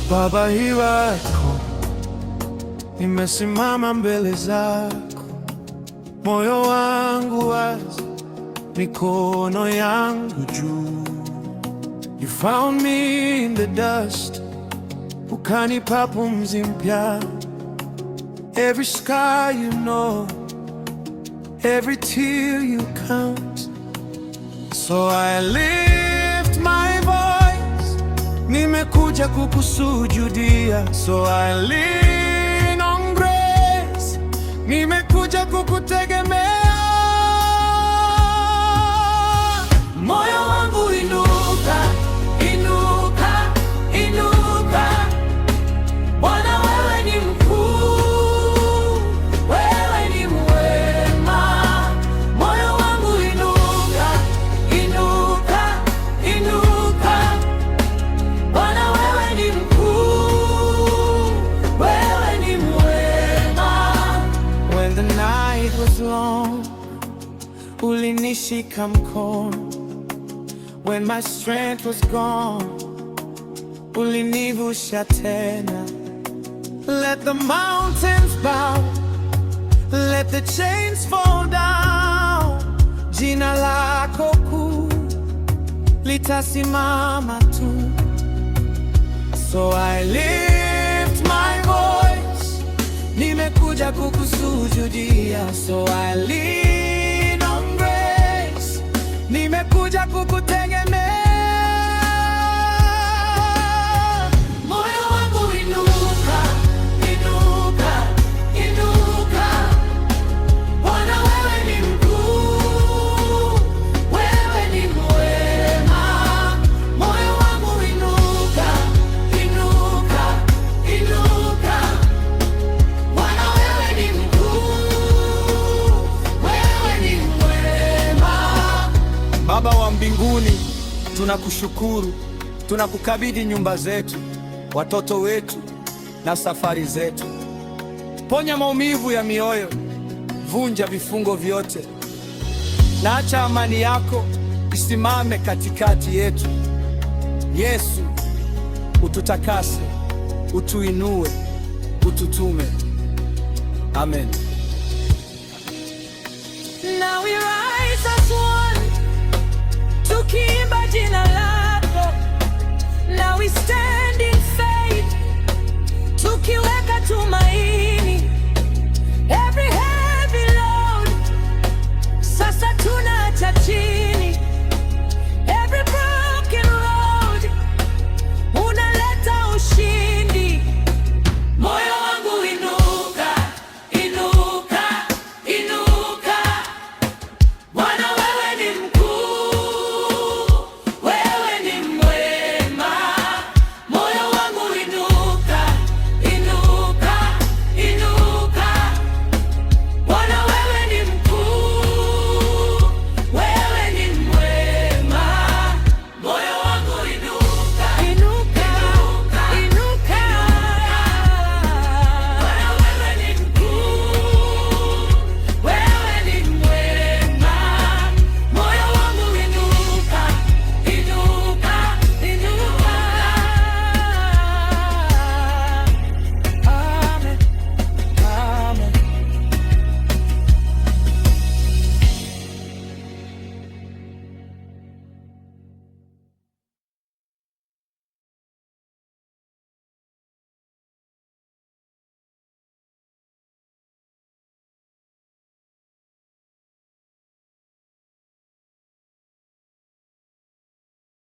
Baba, here I come, nimesimama mbele zako, moyo wangu wazi, mikono yangu juu. You found me in the dust, ukanipa pumzi mpya. Every scar you know, every tear you count. So I lift my voice, nimekuja kukusujudia. So I lean on grace, nimekuja kukutegemea. Moyo wangu inuka, inuka, inuka. Bwana wewe ni mkuu, wewe ni mwema. Moyo wangu inuka, inuka, inuka. Bwana wewe ni mkuu, wewe ni mwema. When the night was long, ulinishika mkono. When my strength was gone, ulinivusha tena. Let the mountains bow, let the chains fall down. Jina lako kuu litasimama tu. So I lift my voice, nimekuja kukusujudia. So I lean on grace, nimekuja kukutegemea. Moyo wangu inuka, inuka, inuka. Bwana wewe ni mkuu, wewe ni mwema. Moyo wangu inuka, inuka, inuka. Bwana wewe ni mkuu, wewe ni mwema. Baba wa mbinguni, tunakushukuru, tunakukabidhi nyumba zetu, watoto wetu na safari zetu. Ponya maumivu ya mioyo, vunja vifungo vyote, na acha amani yako isimame katikati yetu. Yesu, ututakase, utuinue, ututume. Amen. Now we